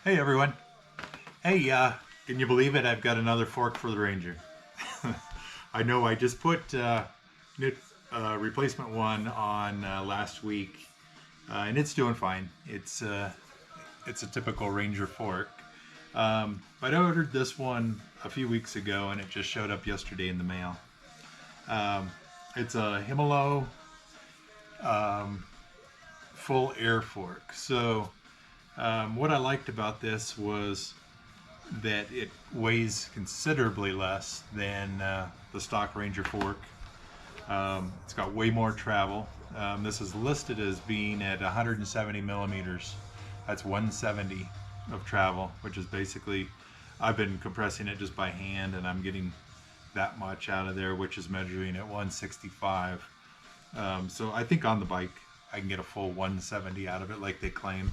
Hey everyone. Hey, can you believe it? I've got another fork for the Ranger. I know I just put replacement one on last week, and it's doing fine. It's a typical Ranger fork. But I ordered this one a few weeks ago, and it just showed up yesterday in the mail. It's a Himalo full air fork. So what I liked about this was that it weighs considerably less than the stock Ranger fork. It's got way more travel. This is listed as being at 170 millimeters. That's 170 of travel, which is basically, I've been compressing it just by hand, and I'm getting that much out of there, which is measuring at 165. So I think on the bike I can get a full 170 out of it, like they claim.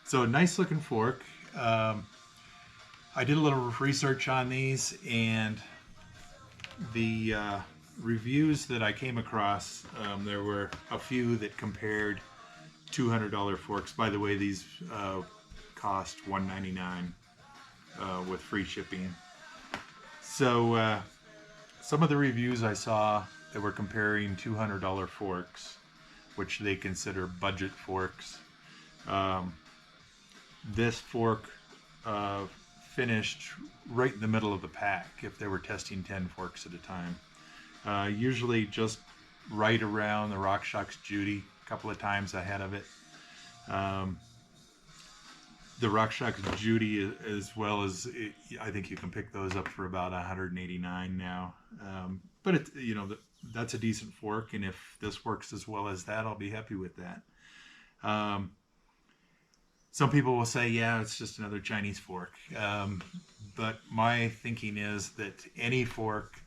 So nice looking fork. I did a little research on these, and the reviews that I came across, there were a few that compared $200 forks. By the way, these cost $199 with free shipping. So some of the reviews I saw that were comparing $200 forks, which they consider budget forks. This fork finished right in the middle of the pack if they were testing 10 forks at a time. Usually just right around the RockShox Judy, a couple of times ahead of it. The RockShox Judy, as well as I think you can pick those up for about $189 now. But it, that's a decent fork, and if this works as well as that, I'll be happy with that. Some people will say, yeah, it's just another Chinese fork. But my thinking is that any fork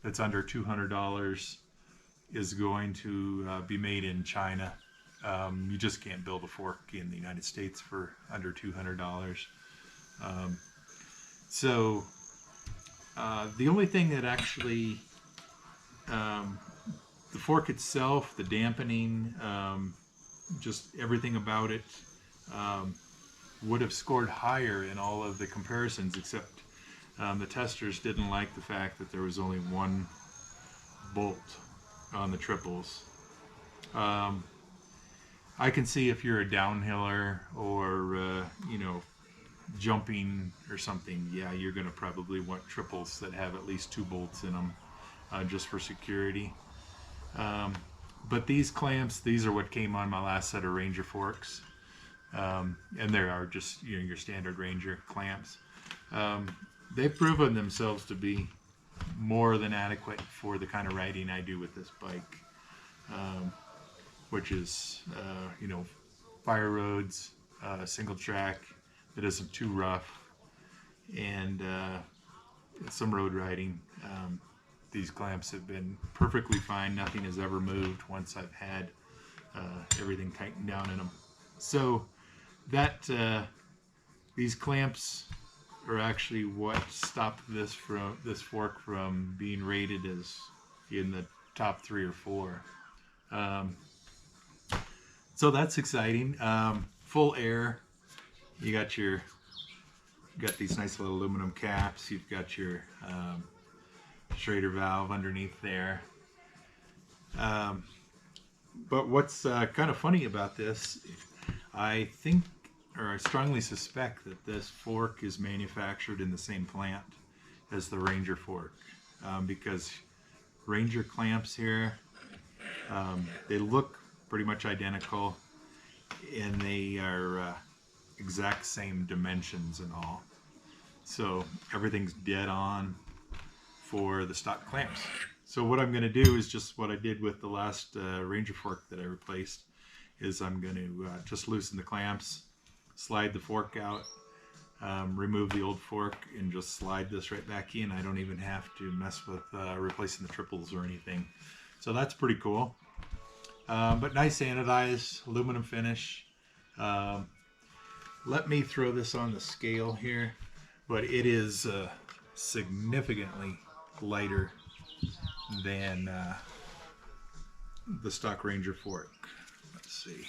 that's under $200 is going to be made in China. You just can't build a fork in the United States for under $200. So the only thing that actually, the fork itself, the dampening, just everything about it, would have scored higher in all of the comparisons, except the testers didn't like the fact that there was only one bolt on the triples. I can see if you're a downhiller or jumping or something, yeah, you're going to probably want triples that have at least 2 bolts in them, just for security. But these clamps, these are what came on my last set of Ranger forks. And there are just your standard Ranger clamps. They've proven themselves to be more than adequate for the kind of riding I do with this bike, which is fire roads, single track that isn't too rough, and some road riding. These clamps have been perfectly fine. Nothing has ever moved once I've had everything tightened down in them. So that these clamps are actually what stopped this fork from being rated as in the top 3 or 4. So that's exciting. Full air. You got these nice little aluminum caps. You've got your Schrader valve underneath there. But what's kind of funny about this, I think, or I strongly suspect, that this fork is manufactured in the same plant as the Ranger fork, because Ranger clamps here, they look pretty much identical, and they are exact same dimensions and all. So everything's dead on for the stock clamps. So what I'm going to do is just what I did with the last Ranger fork that I replaced, is I'm going to just loosen the clamps, slide the fork out, remove the old fork, and just slide this right back in. I don't even have to mess with replacing the triples or anything. So that's pretty cool. But nice anodized aluminum finish. Let me throw this on the scale here, but it is significantly lighter than the stock Ranger fork. Let's see.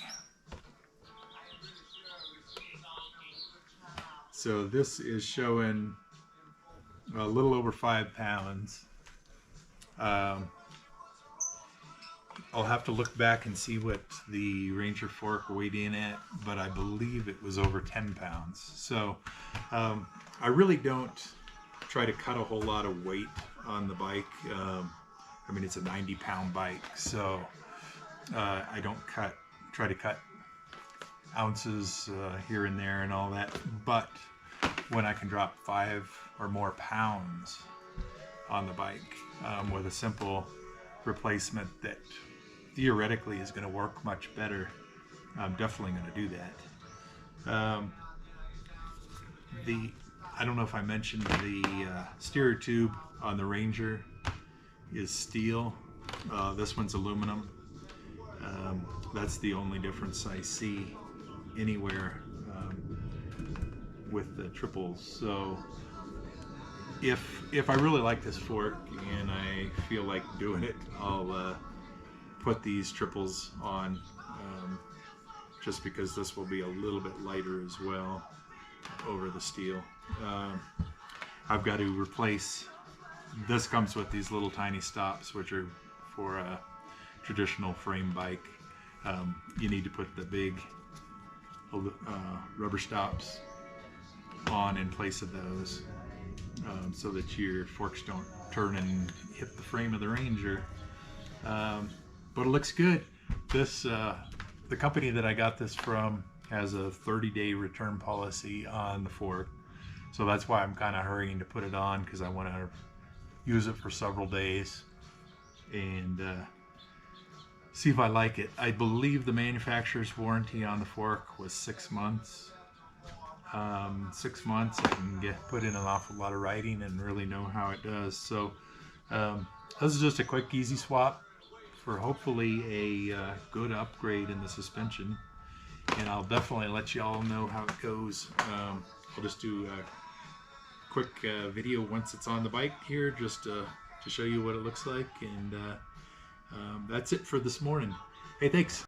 so this is showing a little over 5 pounds. I'll have to look back and see what the Ranger fork weighed in at, but I believe it was over 10 pounds. So I really don't try to cut a whole lot of weight on the bike. I mean, it's a 90-pound bike, so I don't try to cut ounces here and there and all that. But when I can drop 5 or more pounds on the bike with a simple replacement that theoretically is going to work much better, I'm definitely going to do that. I don't know if I mentioned the steer tube on the Ranger is steel. This one's aluminum. That's the only difference I see anywhere with the triples. So if I really like this fork and I feel like doing it, I'll put these triples on, just because this will be a little bit lighter as well over the steel. I've got to replace, this comes with these little tiny stops, which are for a traditional frame bike. You need to put the big rubber stops on in place of those, so that your forks don't turn and hit the frame of the Ranger. But it looks good. This the company that I got this from has a 30-day return policy on the fork, so that's why I'm kind of hurrying to put it on, because I want to use it for several days and see if I like it. I believe the manufacturer's warranty on the fork was 6 months. 6 months, I can put in an awful lot of riding and really know how it does. So this is just a quick, easy swap for hopefully a good upgrade in the suspension, and I'll definitely let you all know how it goes. I'll just do a quick video once it's on the bike here, just to show you what it looks like, and that's it for this morning. Hey, thanks.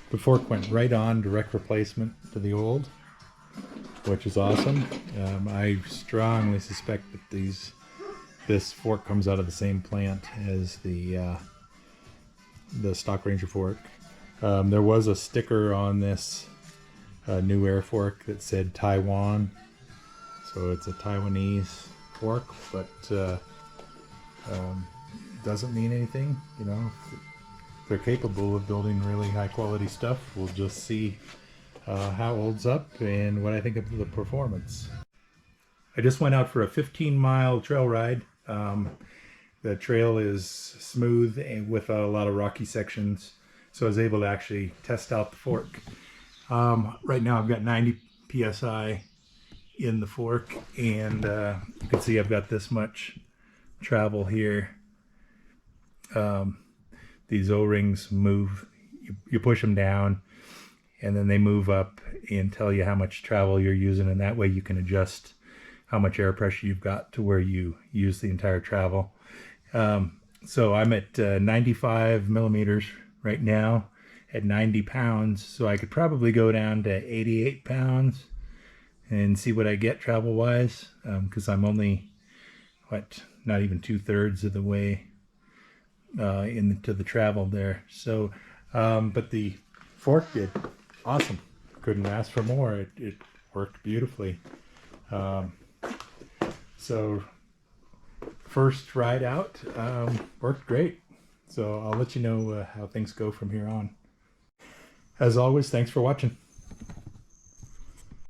The fork went right on, direct replacement to the old, which is awesome. I strongly suspect that this fork comes out of the same plant as the stock Ranger fork. There was a sticker on this new air fork that said Taiwan, so it's a Taiwanese fork, but doesn't mean anything, you know. They're capable of building really high quality stuff. We'll just see how it holds up and what I think of the performance. I just went out for a 15-mile trail ride. The trail is smooth and with a lot of rocky sections, so I was able to actually test out the fork. Right now I've got 90 psi in the fork, and you can see I've got this much travel here. These O-rings move, you push them down and then they move up and tell you how much travel you're using, and that way you can adjust how much air pressure you've got to where you use the entire travel. So I'm at 95 millimeters right now, at 90 pounds, so I could probably go down to 88 pounds and see what I get travel-wise, because I'm only, not even 2/3 of the way into the travel there. So, but the fork did awesome. Couldn't ask for more. It worked beautifully. So first ride out worked great. So I'll let you know how things go from here on. As always, thanks for watching.